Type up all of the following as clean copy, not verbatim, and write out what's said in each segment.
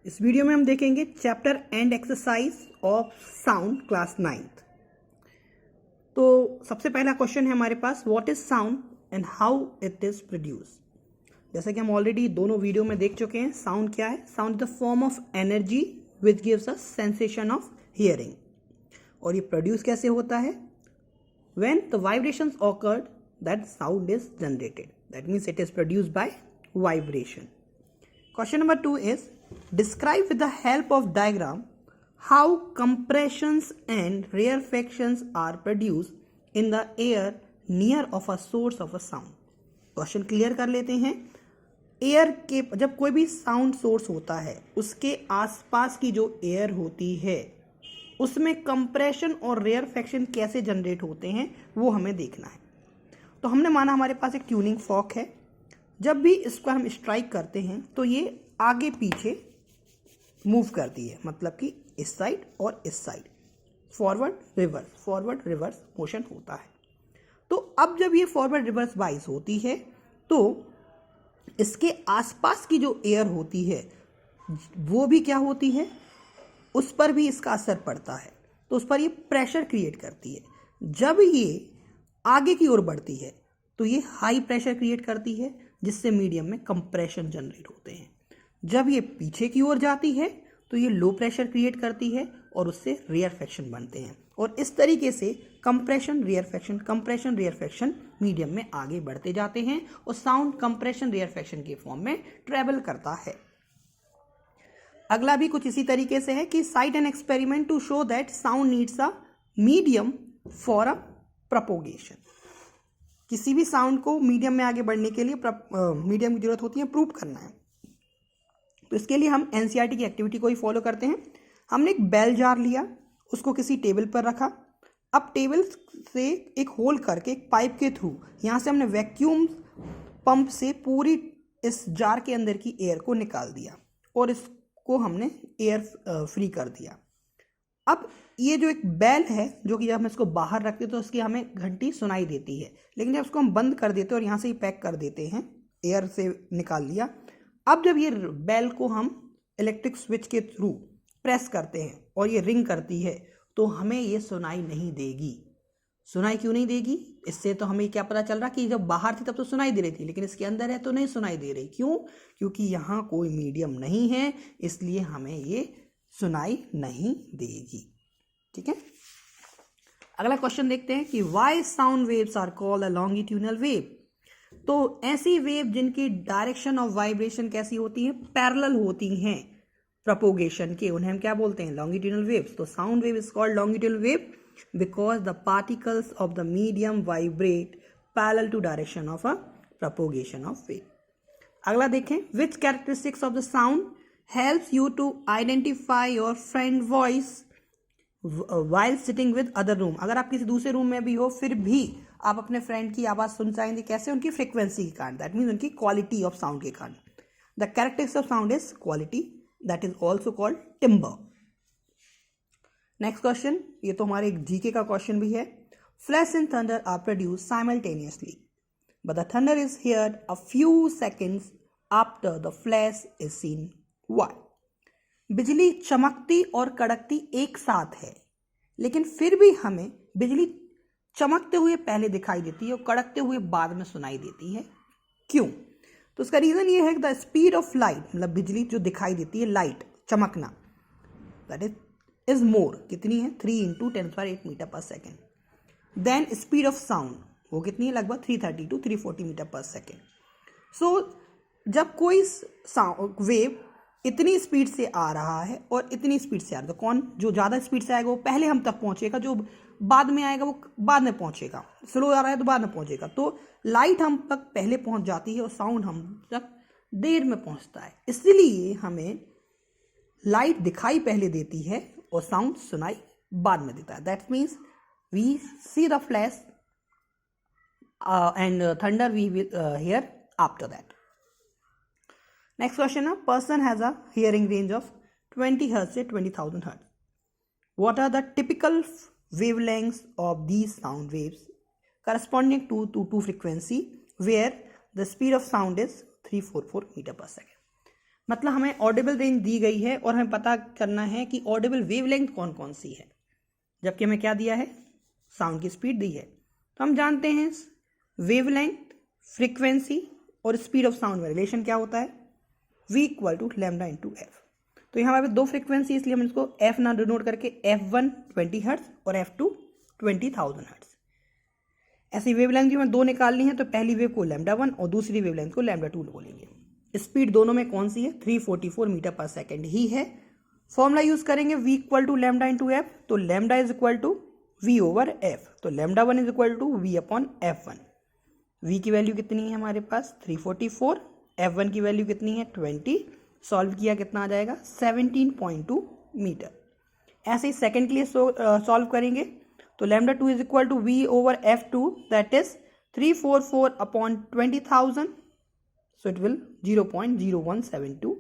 इस वीडियो में हम देखेंगे chapter end exercise of sound class 9th। तो सबसे पहला क्वेश्चन है हमारे पास, what is sound and how it is produce. जैसा कि हम ऑलरेडी दोनों वीडियो में देख चुके हैं, साउंड क्या है। Sound is the form of energy which gives us sensation of hearing. और ये प्रोड्यूस कैसे होता है? When the vibrations awkward that sound is generated, that means it is produced by vibration. Question number 2 is, describe with the help of diagram how compressions and rarefactions are produced in the air near of a source of a sound. Question clear कर लेते हैं। Air के जब कोई भी sound source होता है, उसके आसपास की जो एयर होती है उसमें कंप्रेशन और रेयरफैक्शन कैसे जनरेट होते हैं वो हमें देखना है। तो हमने माना हमारे पास एक ट्यूनिंग फॉर्क है। जब भी इसको हम स्ट्राइक करते हैं तो ये आगे पीछे मूव करती है, मतलब कि इस साइड और इस साइड, फॉरवर्ड रिवर्स मोशन होता है। तो अब जब ये फॉरवर्ड रिवर्स वाइज होती है तो इसके आसपास की जो एयर होती है वो भी क्या होती है, उस पर भी इसका असर पड़ता है। तो उस पर ये प्रेशर क्रिएट करती है। जब ये आगे की ओर बढ़ती है तो ये हाई प्रेशर क्रिएट करती है, जिससे मीडियम में कंप्रेशन जनरेट होते हैं। जब ये पीछे की ओर जाती है तो ये लो प्रेशर क्रिएट करती है और उससे रेयरफैक्शन बनते हैं। और इस तरीके से कंप्रेशन रेयरफैक्शन मीडियम में आगे बढ़ते जाते हैं और साउंड कंप्रेशन रेयरफैक्शन के फॉर्म में ट्रेवल करता है। अगला भी कुछ इसी तरीके से है कि cite an experiment to show that sound needs a medium for a propagation. किसी भी साउंड को मीडियम में आगे बढ़ने के लिए मीडियम की जरूरत होती है, प्रूव करना है। तो इसके लिए हम एनसीईआरटी की एक्टिविटी को ही फॉलो करते हैं। हमने एक बेल जार लिया, उसको किसी टेबल पर रखा। अब टेबल से एक होल करके एक पाइप के थ्रू यहाँ से हमने वैक्यूम पंप से पूरी इस जार के अंदर की एयर को निकाल दिया और इसको हमने एयर फ्री कर दिया। अब ये जो एक बेल है, जो कि जब हम इसको बाहर रखते तो उसकी हमें घंटी सुनाई देती है, लेकिन जब उसको हम बंद कर देते और यहाँ से ही पैक कर देते हैं, एयर से निकाल लिया। अब जब ये बेल को हम इलेक्ट्रिक स्विच के थ्रू प्रेस करते हैं और ये रिंग करती है तो हमें ये सुनाई नहीं देगी। सुनाई क्यों नहीं देगी? इससे तो हमें क्या पता चल रहा कि जब बाहर थी तब तो सुनाई दे रही थी, लेकिन इसके अंदर है तो नहीं सुनाई दे रही। क्यों? क्योंकि यहाँ कोई मीडियम नहीं है, इसलिए हमें ये सुनाई नहीं देगी। ठीक है, अगला क्वेश्चन देखते हैं कि why sound waves are called a longitudinal wave. तो ऐसी वेव जिनकी डायरेक्शन ऑफ वाइब्रेशन कैसी होती है, पैरेलल होती हैं प्रोपोगेशन के, उन्हें हम क्या बोलते हैं? Longitudinal waves. तो sound wave is called longitudinal wave because the particles of the medium vibrate parallel to direction of a propagation of wave. अगला देखें, which characteristics of the sound helps you to identify your friend voice while sitting with other room. अगर आप किसी दूसरे room में भी हो फिर भी आप अपने फ्रेंड की आवाज़ सुन पाएंगे। कैसे? उनकी फ्रीक्वेंसी के कारण, दैट मीन्स उनकी क्वालिटी ऑफ साउंड के कारण। The characteristics of sound is quality, that is also called timbre. Next question, ये तो हमारे एक जीके का क्वेश्चन भी है। Flash and thunder are produced simultaneously but the thunder is heard a few seconds after the flash is seen. Why? बिजली चमकती और कड़कती एक साथ है, लेकिन फिर भी हमें बिजली चमकते हुए पहले दिखाई देती है और कड़कते हुए बाद में सुनाई देती है। क्यों? तो उसका रीजन ये है कि द स्पीड ऑफ लाइट, मतलब बिजली जो दिखाई देती है, लाइट चमकना, दैट इज मोर, कितनी है? 3 × 10⁸ metre per second. Then speed of sound, वो कितनी है? लगभग 330 to 340 metre per second. So जब कोई वेव इतनी स्पीड से आ रहा है और इतनी स्पीड से आ रहा है, तो कौन जो ज़्यादा स्पीड से आएगा वो पहले हम तक पहुंचेगा, जो बाद में आएगा वो बाद में पहुंचेगा। स्लो आ रहा है तो बाद में पहुंचेगा। तो लाइट हम तक पहले पहुंच जाती है और साउंड हम तक देर में पहुंचता है। इसलिए हमें लाइट दिखाई पहले देती है और साउंड सुनाई बाद में देता है। That means we see the flash and thunder we will hear after that. Next question, a person has a hearing range of 20 Hz से 20,000 Hz. What are the typical wavelengths of these sound waves corresponding to frequency where the speed of sound is 344 meter per second? मतलब हमें Audible range दी गई है और हमें पता करना है कि ऑडिबल वेवलेंथ कौन कौन सी है, जबकि हमें क्या दिया है, साउंड की स्पीड दी है। तो हम जानते हैं वेवलेंथ, फ्रीक्वेंसी और स्पीड ऑफ साउंड में रिलेशन क्या होता है, v equal to lambda into F. तो यहाँ पे दो फ्रीक्वेंसी, इसलिए हम इसको f ना डिनोट करके f1 20 हर्ट्ज और f2 20,000 हर्ट्ज। ऐसी वेवलेंथ भी हमें दो निकालनी है, तो पहली वेव को लैम्डा 1 और दूसरी वेवलेंथ को लैम्डा 2 बोलेंगे। स्पीड दोनों में कौन सी है, 344 मीटर पर सेकेंड ही है। फॉर्मूला यूज करेंगे v equal to lambda into F, तो lambda is equal to v over f, तो lambda 1 is equal to v upon f1। v की वैल्यू कितनी है हमारे पास 344, f1 की वैल्यू कितनी है 20, सॉल्व किया कितना आ जाएगा 17.2 मीटर। ऐसे ही सेकंड के लिए सॉल्व करेंगे, तो lambda 2 is equal to v over f2, that is 344 upon 20,000, so it will 0.0172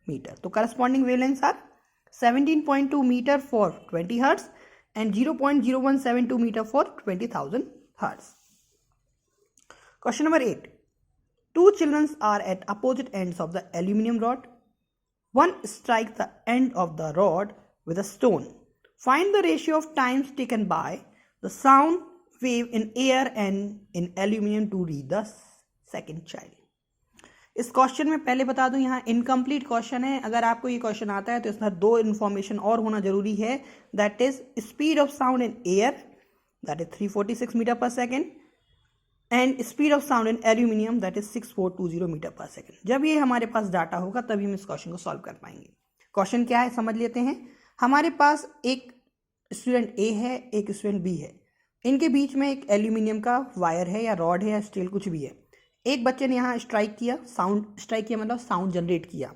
meter. तो corresponding wavelengths are 17.2 meter for 20 hertz and 0.0172 meter for 20,000 hertz. Question number 8. Two children are at opposite ends of the aluminum rod. One strikes the end of the rod with a stone. Find the ratio of times taken by the sound wave in air and in aluminum to reach the second child. इस question में पहले बता दूं, यहाँ incomplete question है। अगर आपको ये क्वेश्चन आता है तो इसमें दो इन्फॉर्मेशन और होना जरूरी है, that is speed of sound in air, that is 346 metre per second, and speed of sound in aluminium, that is 6420 metre per second. जब ये हमारे पास डाटा होगा तभी हम इस क्वेश्चन को सॉल्व कर पाएंगे। क्वेश्चन क्या है समझ लेते हैं। हमारे पास एक स्टूडेंट ए है, एक स्टूडेंट बी है, इनके बीच में एक एल्यूमिनियम का वायर है या रॉड है या स्टील कुछ भी है। एक बच्चे ने यहाँ स्ट्राइक किया, साउंड स्ट्राइक किया मतलब साउंड जनरेट किया,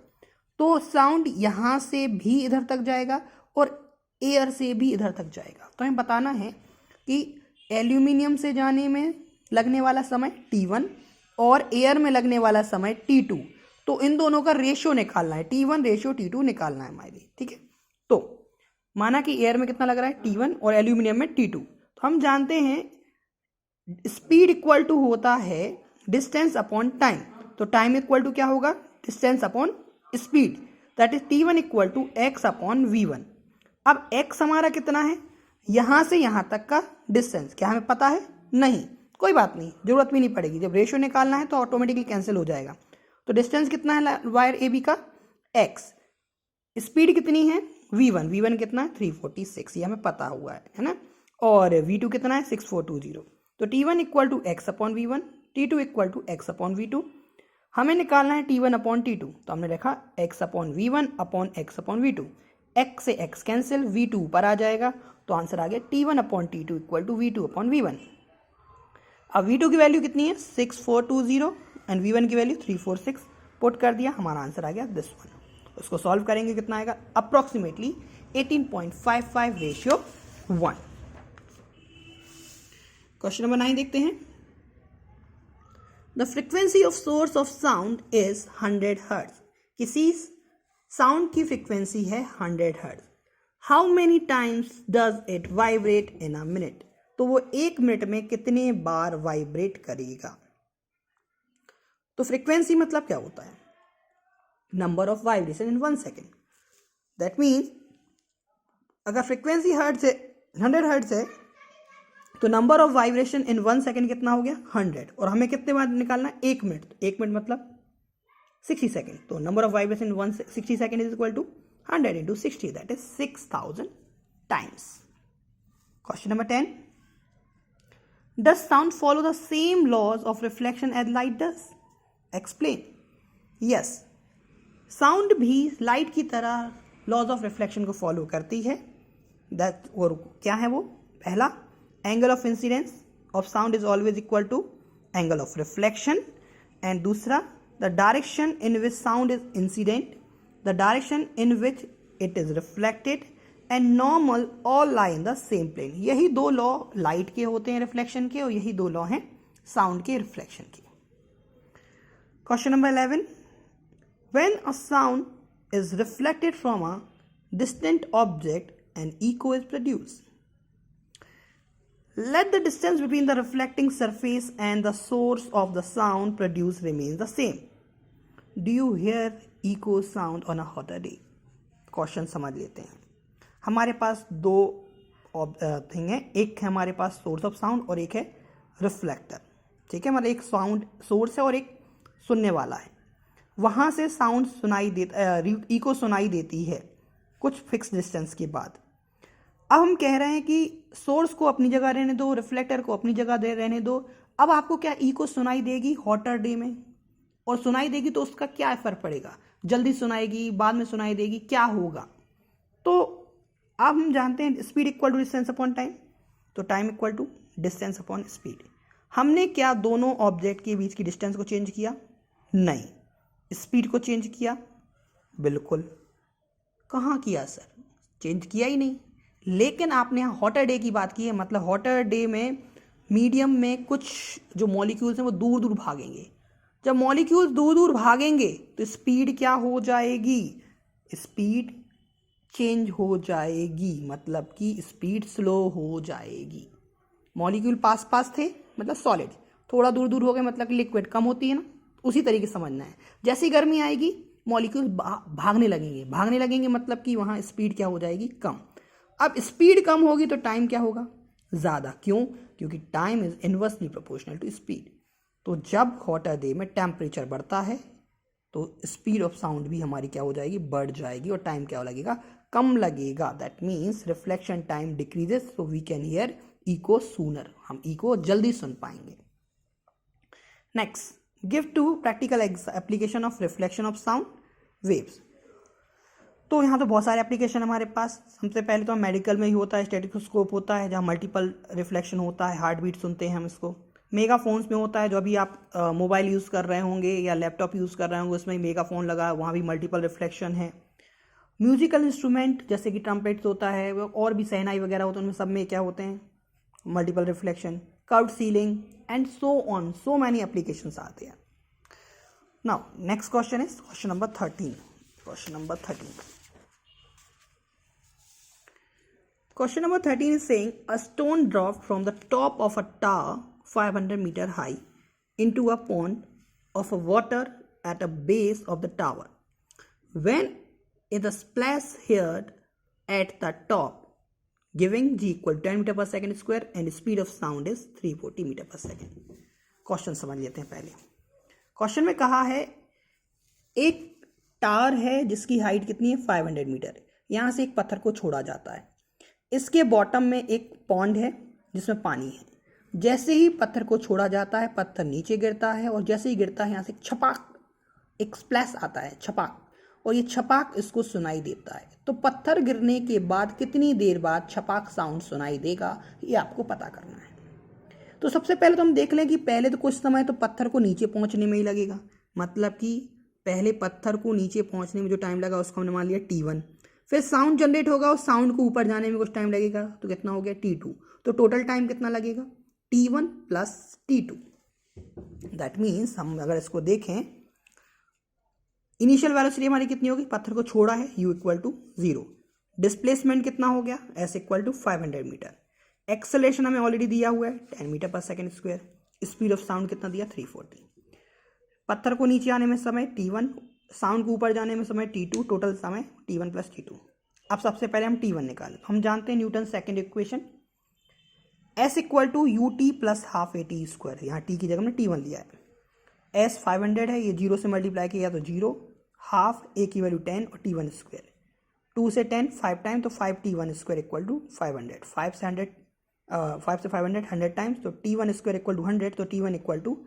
तो साउंड यहाँ से भी इधर तक जाएगा और एयर से भी इधर तक जाएगा। तो हमें बताना है कि एल्यूमिनियम से जाने में लगने वाला समय T1 और एयर में लगने वाला समय T2, तो इन दोनों का रेशियो निकालना है, T1 रेशियो T2 निकालना है हमारे, ठीक है। तो माना कि एयर में कितना लग रहा है T1 और एल्यूमिनियम में T2, तो हम जानते हैं स्पीड इक्वल टू होता है डिस्टेंस अपॉन टाइम। तो टाइम इक्वल टू क्या होगा, distance upon speed, that is T1 equal to x upon V1। अब x हमारा कितना है, यहां से यहां तक का डिस्टेंस, क्या हमें पता है, नहीं, कोई बात नहीं, जरूरत भी नहीं पड़ेगी। जब रेशियो निकालना है तो ऑटोमेटिकली कैंसिल हो जाएगा। तो डिस्टेंस कितना है वायर AB का, x, स्पीड कितनी है V1, V1 कितना है 346, ये हमें पता हुआ है ना, और V2 कितना है 6420। तो T1 equal to x upon V1, T2 equal to x upon V2। हमें निकालना है T1 अपॉन T2, तो हमने लिखा x upon V1 upon x upon V2, x से x कैंसिल, V2 ऊपर आ जाएगा, तो आंसर आ गया T1 upon T2 equal to V2 upon V1। अब V2 की वैल्यू कितनी है 6420 एंड V1 की वैल्यू 346 पुट कर दिया, हमारा आंसर आ गया दिस वन। उसको सॉल्व करेंगे कितना आएगा, अप्रोक्सीमेटली 18.55 रेशियो 1। क्वेश्चन नंबर 9 देखते हैं। The frequency of source of sound is 100 hertz. किसी साउंड की फ्रिक्वेंसी है 100 hertz. How many times does it vibrate in a minute. तो वो एक मिनट में कितने बार वाइब्रेट करेगा। तो फ्रिक्वेंसी मतलब क्या होता है, number of vibration in 1 second. That means अगर फ्रिक्वेंसी हर्ट्ज है 100 हर्ट्ज है, तो number of vibration in 1 second कितना हो गया 100, और हमें कितने बार निकालना है, एक मिनट, तो एक मिनट मतलब 60 सेकेंड। तो number of vibration in 60 second is equal to 100 into 60, that is 6000 times. Question number 10, does sound follow the same laws of reflection as light does. Explain. Yes, sound भी light की तरह laws of reflection को follow करती है। That, और क्या है वो, पहला angle of incidence of sound is always equal to angle of reflection, and दूसरा the direction in which sound is incident, the direction in which it is reflected, and normal all lie in the same plane. यही दो law light के होते हैं reflection के, और यही दो लॉ हैं साउंड के रिफ्लेक्शन के। Question number 11, when a sound is reflected from a distant object an echo is produced. Let the distance between the reflecting surface and the source of the sound produced remains the same. Do you hear echo sound on a hotter day? Question समझ लेते हैं। हमारे पास दो thing है, एक है हमारे पास source of sound और एक है रिफ्लेक्टर। ठीक है, मतलब एक साउंड सोर्स है और एक सुनने वाला है। वहाँ से साउंड सुनाई देता, इको सुनाई देती है कुछ फिक्स डिस्टेंस के बाद। अब हम कह रहे हैं कि सोर्स को अपनी जगह रहने दो, रिफ्लेक्टर को अपनी जगह दे रहने दो। अब आपको क्या इको सुनाई देगी हॉटर डे में? और सुनाई देगी तो उसका क्या फर्क पड़ेगा? जल्दी सुनाएगी, बाद में सुनाई देगी, क्या होगा? तो अब हम जानते हैं speed equal to distance upon time, तो time equal to distance upon speed. हमने क्या दोनों ऑब्जेक्ट के बीच की डिस्टेंस को चेंज किया? नहीं। स्पीड को चेंज किया? बिल्कुल। कहाँ किया सर? चेंज किया ही नहीं। लेकिन आपने यहाँ हॉटर डे की बात की है, मतलब हॉटर डे में मीडियम में कुछ जो मॉलिक्यूल्स हैं वो दूर दूर भागेंगे। जब मॉलिक्यूल्स दूर दूर भागेंगे तो स्पीड क्या हो जाएगी? स्पीड चेंज हो जाएगी, मतलब कि स्पीड स्लो हो जाएगी। मॉलिक्यूल पास पास थे मतलब सॉलिड, थोड़ा दूर दूर हो गए मतलब कि लिक्विड, कम होती है ना, उसी तरीके से समझना है। जैसे ही गर्मी आएगी मॉलिक्यूल भागने लगेंगे मतलब कि वहाँ स्पीड क्या हो जाएगी? कम। अब स्पीड कम होगी तो टाइम क्या होगा? ज़्यादा। क्यों? क्योंकि time is inversely proportional to speed. तो जब हॉटर डे में टेम्परेचर बढ़ता है तो स्पीड ऑफ साउंड भी हमारी क्या हो जाएगी? बढ़ जाएगी। और टाइम क्या लगेगा? कम लगेगा। That means reflection time decreases, so we can hear echo sooner, हम इको जल्दी सुन पाएंगे। Next, give two practical application of reflection of sound waves. तो यहाँ तो बहुत सारे एप्लीकेशन हमारे पास। सबसे पहले तो मेडिकल में ही होता है, स्टेथोस्कोप होता है जहाँ मल्टीपल रिफ्लेक्शन होता है, हार्ट बीट सुनते हैं हम इसको। मेगाफोन्स में होता है, जो अभी आप मोबाइल यूज़ कर रहे होंगे या लैपटॉप यूज़ कर रहे होंगे उसमें मेगाफोन लगा है, वहाँ भी मल्टीपल रिफ्लेक्शन है। म्यूजिकल इंस्ट्रूमेंट जैसे कि ट्रम्पेट्स होता है और भी शहनाई वगैरह होते हैं, उनमें सब में क्या होते हैं? Multiple reflection. Curved ceiling and so on, so many applications आते हैं। Now next question is question number 13। Question number 13 is saying a stone dropped from the top of a tower 500 meter high into a pond of water at a base of the tower. When is the splash heard at the top, giving g equal to 10 meter per second square and speed of sound is 340 meter per second. Question समझ लेते हैं पहले। Question में कहा है एक tower है जिसकी हाइट कितनी है? 500 मीटर। यहाँ से एक पत्थर को छोड़ा जाता है, इसके बॉटम में एक पॉन्ड है जिसमें पानी है। जैसे ही पत्थर को छोड़ा जाता है पत्थर नीचे गिरता है, और जैसे ही गिरता है यहाँ से छपाक, एक स्प्लैश आता है, छपाक, और ये छपाक इसको सुनाई देता है। तो पत्थर गिरने के बाद कितनी देर बाद छपाक साउंड सुनाई देगा, ये आपको पता करना है। तो सबसे पहले तो हम देख लें कि पहले तो कुछ समय तो पत्थर को नीचे पहुँचने में ही लगेगा, मतलब कि पहले पत्थर को नीचे पहुँचने में जो टाइम लगा उसको हमने मान लिया T1। फिर साउंड जनरेट होगा और साउंड को ऊपर जाने में कुछ टाइम लगेगा, तो कितना हो गया? T2। तो टोटल टाइम कितना लगेगा? T1 plus T2। That means हम अगर इसको देखें, इनिशियल वेलोसिटी हमारी कितनी होगी? पत्थर को छोड़ा है, u इक्वल टू 0। डिस्प्लेसमेंट कितना हो गया? s equal to 500 metre. Acceleration हमें ऑलरेडी दिया हुआ है 10 metre per second square. Speed of sound कितना दिया? 340। पत्थर को नीचे आने में समय T1, साउंड को ऊपर जाने में समय T2, टोटल समय T1 प्लस T2। अब सबसे पहले हम T1 निकालें। हम जानते हैं Newton second equation, S equal to UT plus half AT square. यहाँ T की जगह हमने T1 लिया है। S 500 है, ये 0 से मल्टीप्लाई किया तो 0, हाफ A की वैल्यू 10 और T1 स्क्वायर। 2 से 10 5 टाइम, तो 5T1 स्क्वायर इक्वल टू 500। 5 से 500 100 टाइम्स, तो T1 स्क्वायर इक्वल टू 100, तो T1 इक्वल टू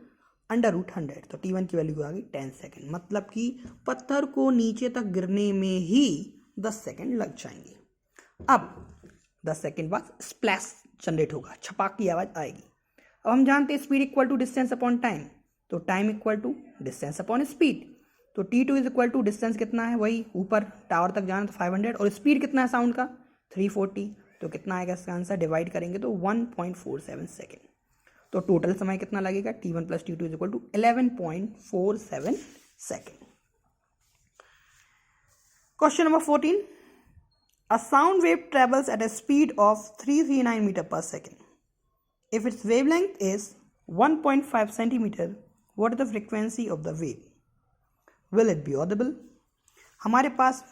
√100। तो T1 की वैल्यू आ गई 10 सेकेंड, मतलब कि पत्थर को नीचे तक गिरने में ही 10 सेकेंड लग जाएंगे। अब 10 सेकेंड बाद स्प्लैश जनरेट होगा, छपाक की आवाज़ आएगी। अब हम जानते हैं speed equal to distance upon time, तो time equal to distance upon speed. तो T2 is equal to distance कितना है? वही ऊपर टावर तक जाना तो 500, और स्पीड कितना है साउंड का? 340। तो कितना आएगा इसका आंसर? डिवाइड करेंगे तो 1.47 सेकेंड। तो टोटल समय कितना लगेगा? T1 plus T2 is equal to 11.47 second. Question number 14, a sound wave travels at a speed of 339 metre per second. If its wavelength is 1.5 centimeter, what is the frequency of the wave? Will it be audible? हमारे पास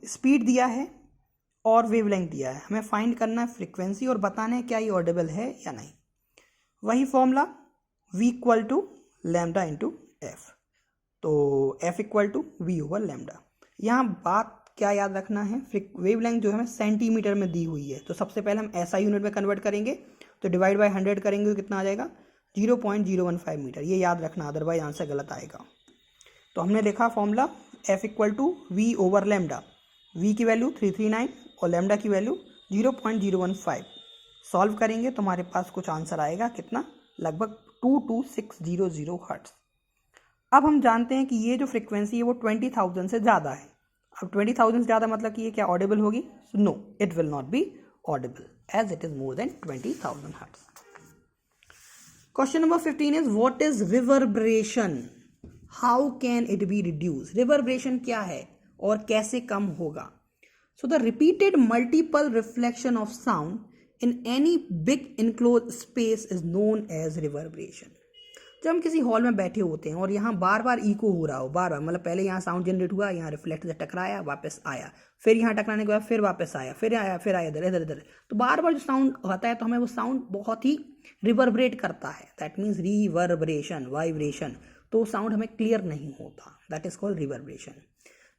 speed दिया है और wavelength दिया है, हमें find करना है frequency और बताना है क्या ये ऑडिबल है या नहीं। वही formula v equal to lambda into F, तो f equal to V over lambda. यहाँ बात क्या याद रखना है, वेवलेंथ जो है हमें सेंटीमीटर में दी हुई है, तो सबसे पहले हम ऐसा यूनिट में कन्वर्ट करेंगे, तो डिवाइड बाय 100 करेंगे तो कितना आ जाएगा 0.015 मीटर, ये याद रखना, अदरवाइज आंसर गलत आएगा। तो हमने लिखा formula f equal to V over lambda, v की वैल्यू 339 और लैम्डा की वैल्यू 0.015। सॉल्व करेंगे तो हमारे पास कुछ आंसर आएगा कितना, लगभग 22600 हर्ट्ज। अब हम जानते हैं कि ये जो फ्रीक्वेंसी है वो 20,000 से ज़्यादा है। अब 20,000 से ज़्यादा मतलब कि ये क्या ऑडिबल होगी? No, it will not be audible as it is more than 20,000 hertz. Question number 15 is what is reverberation, how can it be reduce. Reverberation क्या है और कैसे कम होगा? So the repeated multiple reflection of sound in any big enclose space is known as reverberation. जब हम किसी hall में बैठे होते हैं और यहाँ बार बार इको हो रहा हो, बार बार मतलब पहले यहाँ साउंड जनरेट हुआ, यहाँ रिफ्लेक्ट से टकराया, वापस आया, फिर यहाँ टकराने के बाद फिर वापस आया, फिर आया, फिर आया, इधर इधर इधर, तो बार बार जो साउंड होता है तो हमें वो साउंड बहुत ही रिवर्बरेट करता है, दैट मीन्स रिवर्बरेशन, वाइब्रेशन, तो साउंड हमें क्लियर नहीं होता, that is called reverberation.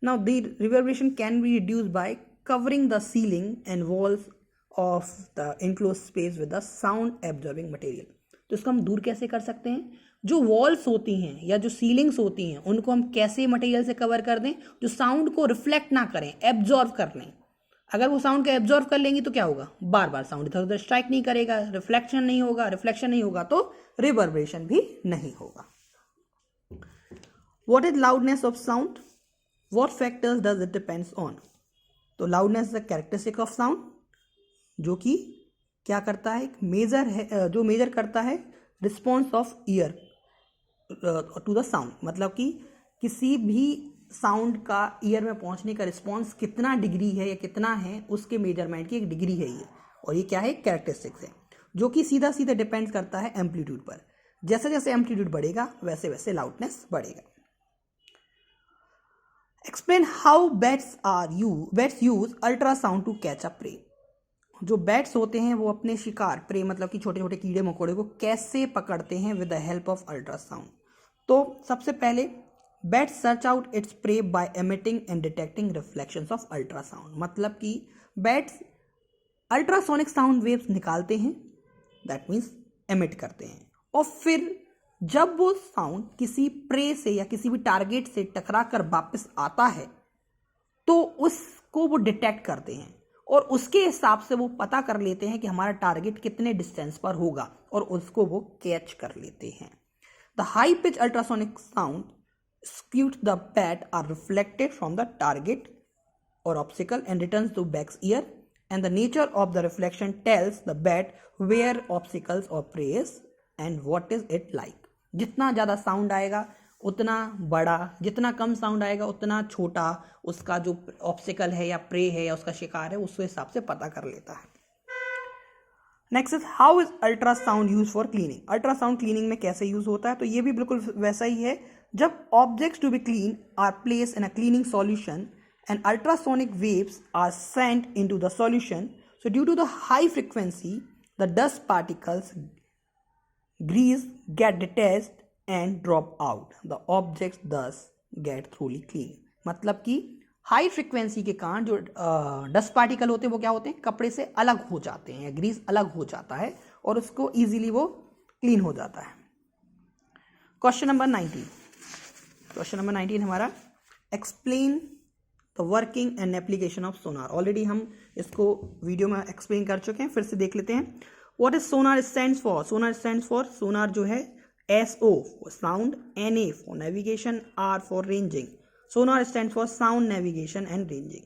Now the reverberation can be reduce by covering the ceiling and walls of the enclose space with the sound absorbing material. तो इसको हम दूर कैसे कर सकते हैं? जो वॉल्स होती हैं या जो सीलिंग्स होती हैं उनको हम कैसे मटेरियल से कवर कर दें जो साउंड को रिफ्लेक्ट ना करें, एब्जॉर्ब कर लें। अगर वो साउंड को एब्जॉर्ब कर लेंगी तो क्या होगा, बार बार साउंड इधर उधर स्ट्राइक नहीं करेगा, रिफ्लेक्शन नहीं होगा, रिफ्लेक्शन नहीं होगा तो रिवर्बरेशन भी नहीं होगा। What is loudness of sound, what factors does it depends on. तो loudness is a characteristic of sound जो कि क्या करता है, एक मेजर है, जो मेजर करता है response of ear to the sound, मतलब कि किसी भी साउंड का ईयर में पहुंचने का रिस्पॉन्स कितना डिग्री है या कितना है, उसके मेजरमेंट की एक डिग्री है ये, और ये क्या है, कैरेक्टरिस्टिक्स है जो कि सीधा सीधा डिपेंड करता है एम्पलीट्यूड पर। जैसे जैसे एम्पलीट्यूड बढ़ेगा वैसे वैसे लाउडनेस बढ़ेगा। Explain how bats use ultrasound to catch a prey. जो बैट्स होते हैं वो अपने शिकार, प्रे मतलब कि छोटे छोटे कीड़े मकोड़े को कैसे पकड़ते हैं with the help of ultrasound. तो सबसे पहले bats search out its prey by emitting and detecting reflections of ultrasound, मतलब कि बैट्स अल्ट्रासोनिक साउंड वेव्स निकालते हैं, दैट मीन्स एमिट करते हैं, और फिर जब वो साउंड किसी प्रे से या किसी भी टारगेट से टकरा कर वापस आता है तो उसको वो डिटेक्ट करते हैं और उसके हिसाब से वो पता कर लेते हैं कि हमारा टारगेट कितने डिस्टेंस पर होगा और उसको वो कैच कर लेते हैं। The high pitch ultrasonic sound squeaks the bat are reflected from the target or obstacle and returns to back's ear, and the nature of the reflection tells the bat where obstacles or prey is and what is it like। जितना ज़्यादा sound आएगा उतना बड़ा, जितना कम sound आएगा उतना छोटा उसका जो ऑब्स्टिकल है या प्रे है या उसका शिकार है उसके हिसाब से पता कर लेता है। Next is how is ultrasound use for cleaning. Ultrasound cleaning में कैसे यूज होता है? तो ये भी बिल्कुल वैसा ही है। जब objects to be clean are place in a cleaning solution and ultrasonic waves are sent into the solution, so due to the high frequency the dust particles, grease get detached and drop out, the objects thus get thoroughly clean। मतलब कि high frequency के कारण जो dust particle होते हैं वो क्या होते हैं, कपड़े से अलग हो जाते हैं या ग्रीस अलग हो जाता है और उसको इजीली वो क्लीन हो जाता है। क्वेश्चन नंबर 19 हमारा explain the working and application of Sonar. Already हम इसको वीडियो में एक्सप्लेन कर चुके हैं, फिर से देख लेते हैं। What is sonar stands for? Sonar stands for, sonar जो है SO sound, NA for navigation, R for ranging. Sonar stands for sound navigation and ranging.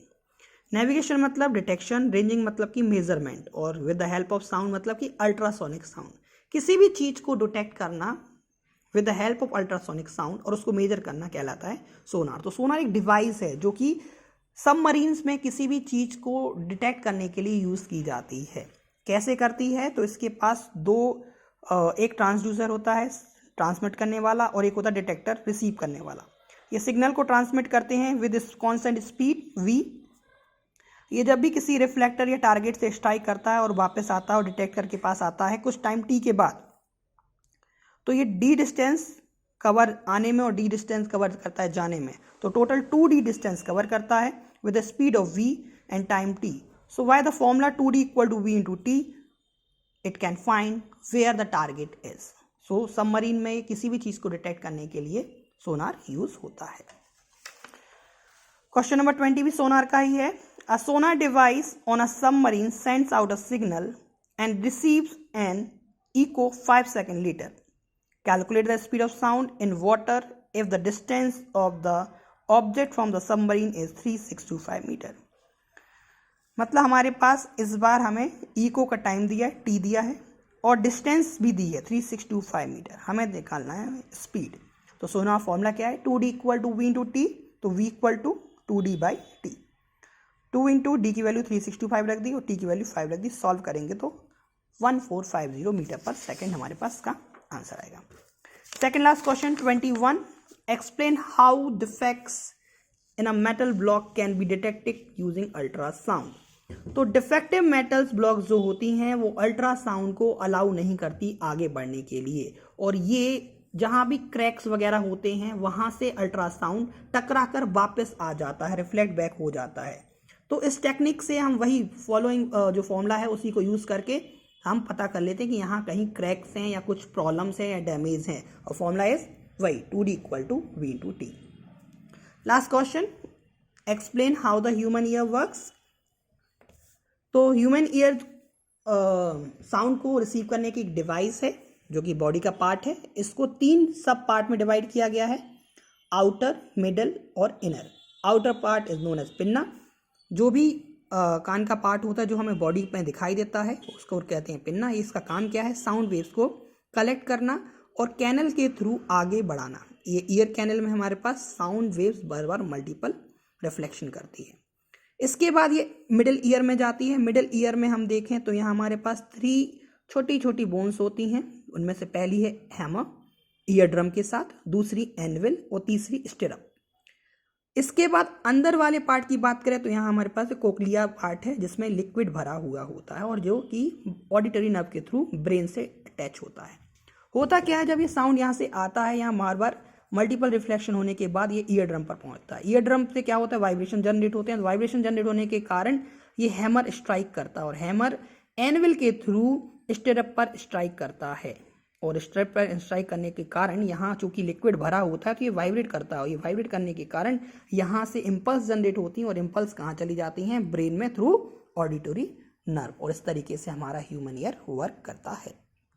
Navigation मतलब डिटेक्शन, रेंजिंग मतलब कि मेजरमेंट, और with the help of sound मतलब कि ultrasonic sound. किसी भी चीज को डिटेक्ट करना with the help of ultrasonic sound और उसको मेजर करना कहलाता है सोनार। तो सोनार एक डिवाइस है जो कि सबमरीन्स में किसी भी चीज को डिटेक्ट करने के लिए यूज की जाती है। कैसे करती है? तो इसके पास एक ट्रांसड्यूसर होता है ट्रांसमिट करने वाला और एक होता है डिटेक्टर रिसीव करने वाला। ये सिग्नल को ट्रांसमिट करते हैं विद कांस्टेंट स्पीड v। ये जब भी किसी रिफ्लेक्टर या टारगेट से स्ट्राइक करता है और वापस आता है और डिटेक्टर के पास आता है कुछ टाइम t के बाद, तो ये d डिस्टेंस कवर आने में और d डिस्टेंस कवर करता है जाने में, तो टोटल 2d डिस्टेंस कवर करता है with the speed of v and time t। So why the formula 2d equal to v into t, it can find where the target is. So submarine में किसी भी चीज को detect करने के लिए सोनार यूज होता है। क्वेश्चन नंबर 20 भी सोनार का ही है। A sonar device on a submarine sends out a signal and receives an echo 5 seconds later. Calculate the speed of sound in water if the distance of the object from the submarine is 3625 metre. मतलब हमारे पास इस बार हमें eco का time दिया है, t दिया है, और डिस्टेंस भी दी है 3625 मीटर। हमें निकालना है स्पीड। तो सोनार फॉर्मूला क्या है, 2d equal to v into T, तो v equal to 2d by T. 2 into D की वैल्यू 3625 रख दी और टी की वैल्यू 5 रख दी। सॉल्व करेंगे तो 1450 मीटर पर सेकेंड हमारे पास का आंसर आएगा। Second last question 21, explain how defects in a metal block can be detected using ultrasound. तो डिफेक्टिव मेटल्स ब्लॉक जो होती हैं वो अल्ट्रासाउंड को अलाउ नहीं करती आगे बढ़ने के लिए, और ये जहां भी क्रैक्स वगैरह होते हैं वहां से अल्ट्रासाउंड टकरा कर वापस आ जाता है, रिफ्लेक्ट बैक हो जाता है। तो इस टेक्निक से हम वही फॉलोइंग जो फॉर्मूला है उसी को यूज करके हम पता कर लेते हैं कि यहाँ कहीं क्रैक्स हैं या कुछ प्रॉब्लम्स हैं या डैमेज हैं, और फॉर्मूला इज वही 2d equal to v into T. Last question, explain how the human ear works. तो ह्यूमन ईयर साउंड को रिसीव करने की एक डिवाइस है जो कि बॉडी का पार्ट है। इसको 3 सब पार्ट में डिवाइड किया गया है, आउटर, मिडल और inner. Outer part is known as pinna, जो भी कान का पार्ट होता है जो हमें बॉडी में दिखाई देता है उसको कहते हैं पिन्ना। इसका काम क्या है, साउंड वेव्स को कलेक्ट करना और कैनल के थ्रू आगे बढ़ाना। ये ईयर कैनल में हमारे पास साउंड वेव्स बार बार मल्टीपल रिफ्लेक्शन करती है। इसके बाद ये मिडिल ईयर में जाती है। मिडिल ईयर में हम देखें तो यहाँ हमारे पास 3 छोटी छोटी बोन्स होती हैं। उनमें से पहली है हैमर ईयर ड्रम के साथ, दूसरी एनविल और तीसरी स्टिरअप। इसके बाद अंदर वाले पार्ट की बात करें तो यहाँ हमारे पास कोक्लिया पार्ट है जिसमें लिक्विड भरा हुआ होता है और जो कि ऑडिटरी नर्व के थ्रू ब्रेन से अटैच होता है। होता क्या है, जब ये साउंड यहाँ से आता है, यहाँ बार बार मल्टीपल रिफ्लेक्शन होने के बाद ये ईयर ड्रम पर पहुंचता है। ईयर ड्रम से क्या होता है, वाइब्रेशन जनरेट होते हैं। वाइब्रेशन जनरेट होने के कारण ये हैमर स्ट्राइक करता है और हैमर एनविल के थ्रू स्टिरअप पर स्ट्राइक करता है, और स्ट्रिप पर स्ट्राइक करने के कारण यहाँ चूंकि लिक्विड भरा होता है तो ये वाइब्रेट करता है, और ये वाइब्रेट करने के कारण यहाँ से इम्पल्स जनरेट होती हैं और इम्पल्स कहाँ चली जाती हैं, ब्रेन में थ्रू ऑडिटरी नर्व। और इस तरीके से हमारा ह्यूमन ईयर वर्क करता है।